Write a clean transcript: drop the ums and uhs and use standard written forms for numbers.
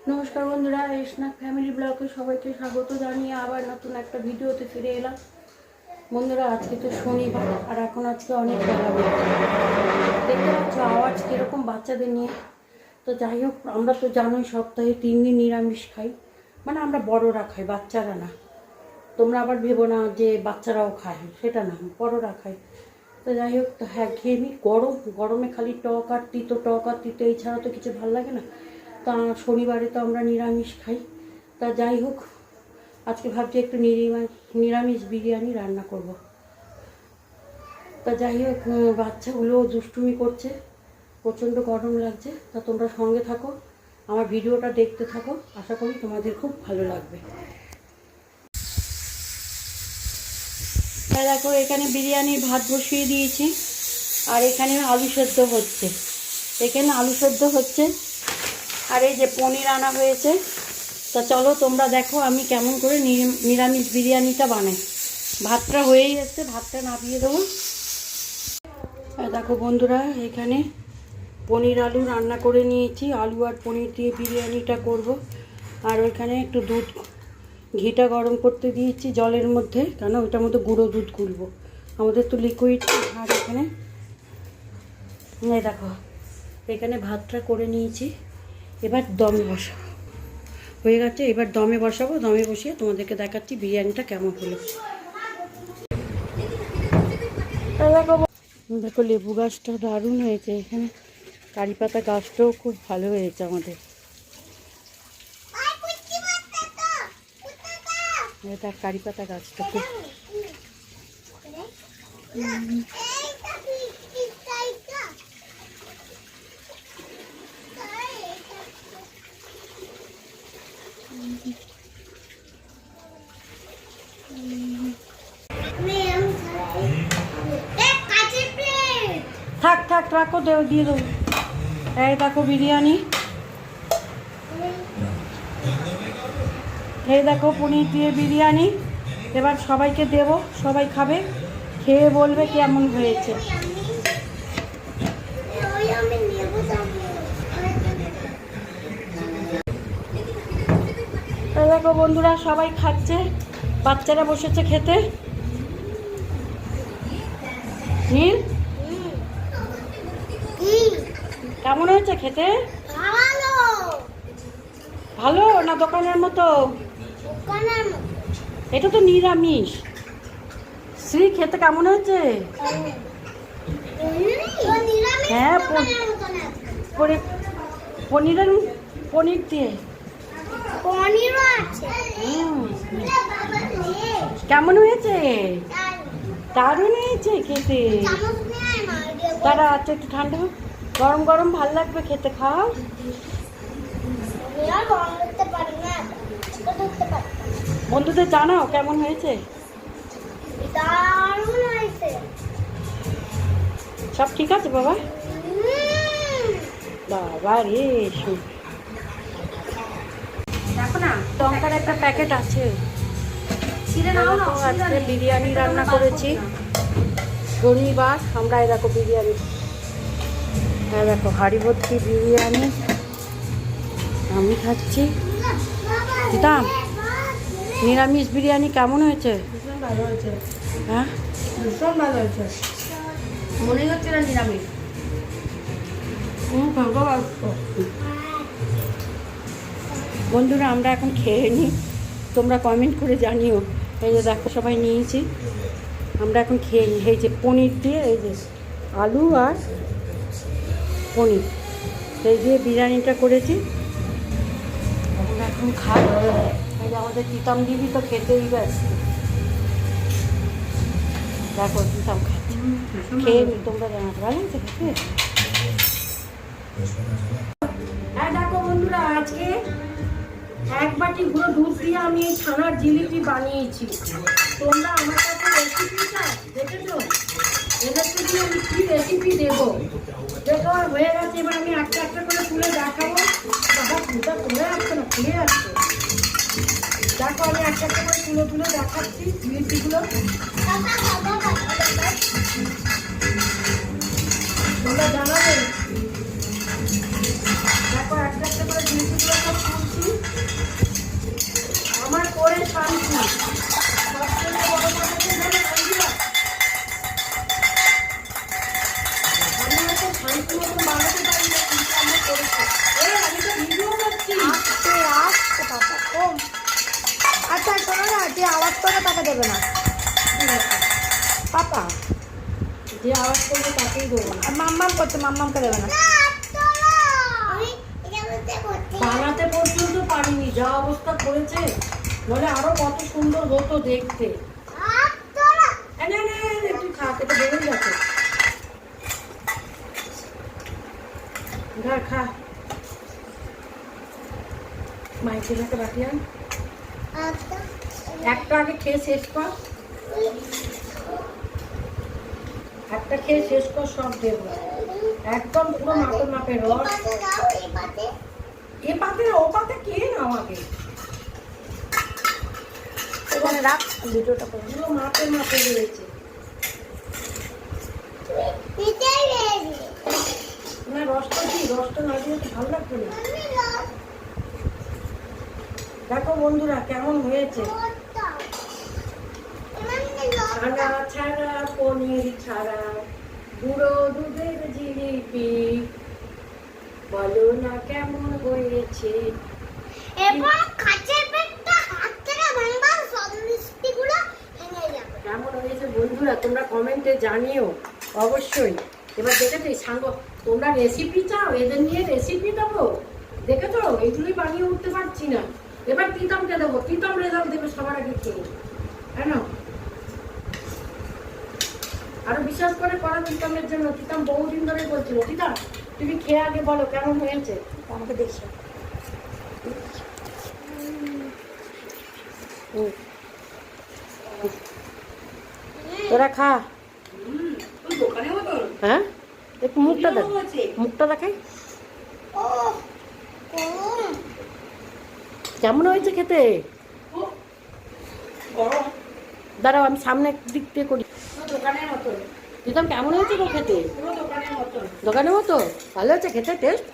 নমস্কার বন্ধুরা, snack family ব্লগে সবাইকে স্বাগত জানিয়ে আবার নতুন একটা ভিডিওতে ফিরে এলাম। বন্ধুরা, আজকে তো শনিবার আর এখন আজকে অনেক বেলা দেখতে পাচ্ছ আওয়াজ কীরকম বাচ্চাদের নিয়ে। তো যাই হোক, আমরা তো জানোই সপ্তাহে 3 দিন নিরামিষ খাই, মানে আমরা বড়রা খাই, বাচ্চারা না। তোমরা আবার ভেবো না যে বাচ্চারাও খায়, সেটা না, বড়রা খায়। তো যাই হোক, তো হ্যাঁ খেয়ে নিই। গরমে খালি টক আর তিতো এছাড়া তো কিছু ভালো লাগে না। তা শনিবারে তো আমরা নিরামিষ খাই। তা যাই হোক, আজকে ভাবছি একটু নিরামিষ বিরিয়ানি রান্না করব। তা যাই হোক, বাচ্চাগুলো দুষ্টুমি করছে, প্রচণ্ড গরম লাগছে। তা তোমরা সঙ্গে থাকো, আমার ভিডিওটা দেখতে থাকো, আশা করি তোমাদের খুব ভালো লাগবে। তা দেখো, এখানে বিরিয়ানির ভাত বসিয়ে দিয়েছি আর এখানে আলু সেদ্ধ হচ্ছে। আর এই যে পনির আনা হয়েছে। তা চলো তোমরা দেখো আমি কেমন করে নিরামিষ বিরিয়ানিটা বানাই। ভাতটা হয়েই এসছে, ভাতটা নামিয়ে দেবো। দেখো বন্ধুরা, এখানে পনির আলু রান্না করে নিয়েছি। আলু আর পনির দিয়ে বিরিয়ানিটা করব। আর ওইখানে একটু ঘিটা গরম করতে দিয়েছি জলের মধ্যে, কেন ওইটার মধ্যে গুঁড়ো দুধ গুলবো, আমাদের তো লিকুইড। আর এখানে দেখো, এখানে ভাতটা করে নিয়েছি। এবার দমে বসাবো, হয়ে গেছে। এবার দমে বসাবো, দমে বসিয়ে তোমাদেরকে দেখাচ্ছি বিরিয়ানিটা কেমন হলো। দেখো লেবু গাছটা দারুণ হয়েছে, এখানে কারি পাতা গাছটাও খুব ভালো হয়েছে আমাদের। এটা কারি পাতা গাছটা খুব থাক রাখো, দিয়ে দেবো। এই দেখো বিরিয়ানি, এই দেখো পনির দিয়ে বিরিয়ানি। এবার সবাইকে দেব, সবাই খাবে, খেয়ে বলবে কেমন হয়েছে। এই দেখো বন্ধুরা, সবাই খাচ্ছে, বাচ্চারা বসেছে খেতে। নীল, কেমন হয়েছে খেতে? ভালো না দোকানের মতো? এটা তো নিরামিষ। শ্রী, খেতে কেমন হয়েছে? হ্যাঁ, পনির দিয়ে কেমন হয়েছে? দারুণ হয়েছে খেতে। তারা আছে একটু ঠান্ডা, গরম গরম ভাল লাগবে খেতে। খাও, বন্ধুদের জানাও কেমন হয়েছে। সব ঠিক আছে বাবা? বাবা রে, দেখো না, লঙ্কার একটা প্যাকেট আছে। আজকে বিরিয়ানি রান্না করেছি, শনিবার আমরা। দেখো বিরিয়ানি, হ্যাঁ দেখো হাঁড়ি ভর্তি বিরিয়ানি আমি খাচ্ছি। দিতাম নিরামিষ বিরিয়ানি কেমন হয়েছে? ভালো হয়েছে। হ্যাঁ, ভীষণ ভালো হয়েছে, মনে হচ্ছে না নিরামিষ। বন্ধুরা, আমরা এখন খেয়ে নিই, তোমরা কমেন্ট করে জানিও। এই যে দেখো সবাই নিয়েছি, আমরা এখন খেয়ে নিই। এই যে পনির দিয়ে, এই যে আলু আর পনির এই দিয়ে বিরিয়ানিটা করেছি। আমরা এখন খাই। এই যে আমাদের তিতাম দিদি তো খেতেই ব্যস্ত। দেখো তিতাম খাচ্ছি, খেয়ে নি, তোমরা জানাতে ভালো হয়েছে খেতে। হ্যাঁ দেখো বন্ধুরা, আজকে 1 বাটি গুঁড়ো দুধ দিয়ে আমি এই ছানার জিলিপি বানিয়েছি। তোমরা আমার কাছে রেসিপিটা দেখেছো? এদের যদি আমি কি রেসিপি দেবো, দেখো হয়ে গেছে। এবার আমি একটা একটা করে তুলে দেখাবো। বাবা ফুলটা তুলে আসছে না, ফুলে আসছে। দেখো আমি একটা একটা করে তুলে দেখাচ্ছি জিলিপিগুলো। তোমরা জানাবে। দেখো একটা একটা করে জিলিপিগুলো সব তুলছি। যে আওয়াজ করবে তাকেই দেবো না। আর মাম্মাম করতে, মাম্মামকে দেবে না। বানাতে পর্যন্ত পারিনি, যা অবস্থা করেছে। বলে আরো কত সুন্দর হতো দেখতে। তুই খা, খেতে বেরোই গেছে। খা, মাইকের হাতে বাটি আন। একটা আগে খেয়ে শেষ কর, একটা খেয়ে শেষ কর, সব দেবো একদম পুরো মাপে মাপে রস। এ পাতে ও পাতে কে না আমাকে ওখানে রাখ, ভিডিওটা করে। পুরো মাপে মাপে রয়েছে। না রসটা কি, রসটা না দিলে তো ভালো লাগবে না। দেখো বন্ধুরা কেমন হয়েছে। ছানা ছাড়া, পনির ছাড়া, গুঁড়ো দুধের জিলিপি, বলো না কেমন হয়েছে। কেমন হয়েছে বন্ধুরা তোমরা কমেন্টে জানিও অবশ্যই। এবার দেখেছো এই সাঙ্গ, তোমরা রেসিপি চাও, এদের নিয়ে রেসিপি দেবো। দেখেছো এইগুলোই বানিয়ে উঠতে পারছি না। এবার তিতমকে দেবো, তিতম রেজাল্ট দেবে সবার আগে খেয়ে, কেন? আরো বিশ্বাস করে করা তিতমের জন্য। তিতম বহুদিন ধরে বলছিল, তিতম তুমি খেয়ে আগে বলো কেমন হয়েছে। আমাকে দেখছো তোরা খা। হ্যাঁ একটু মুখটা দেখ, মুখটা দেখাই কেমন হয়েছে খেতে। দাঁড়াও আমি সামনে দিক দিয়ে করি। দিতাম কেমন হয়েছে গো খেতে? দোকানের মতো ভালো হয়েছে খেতে টেস্ট।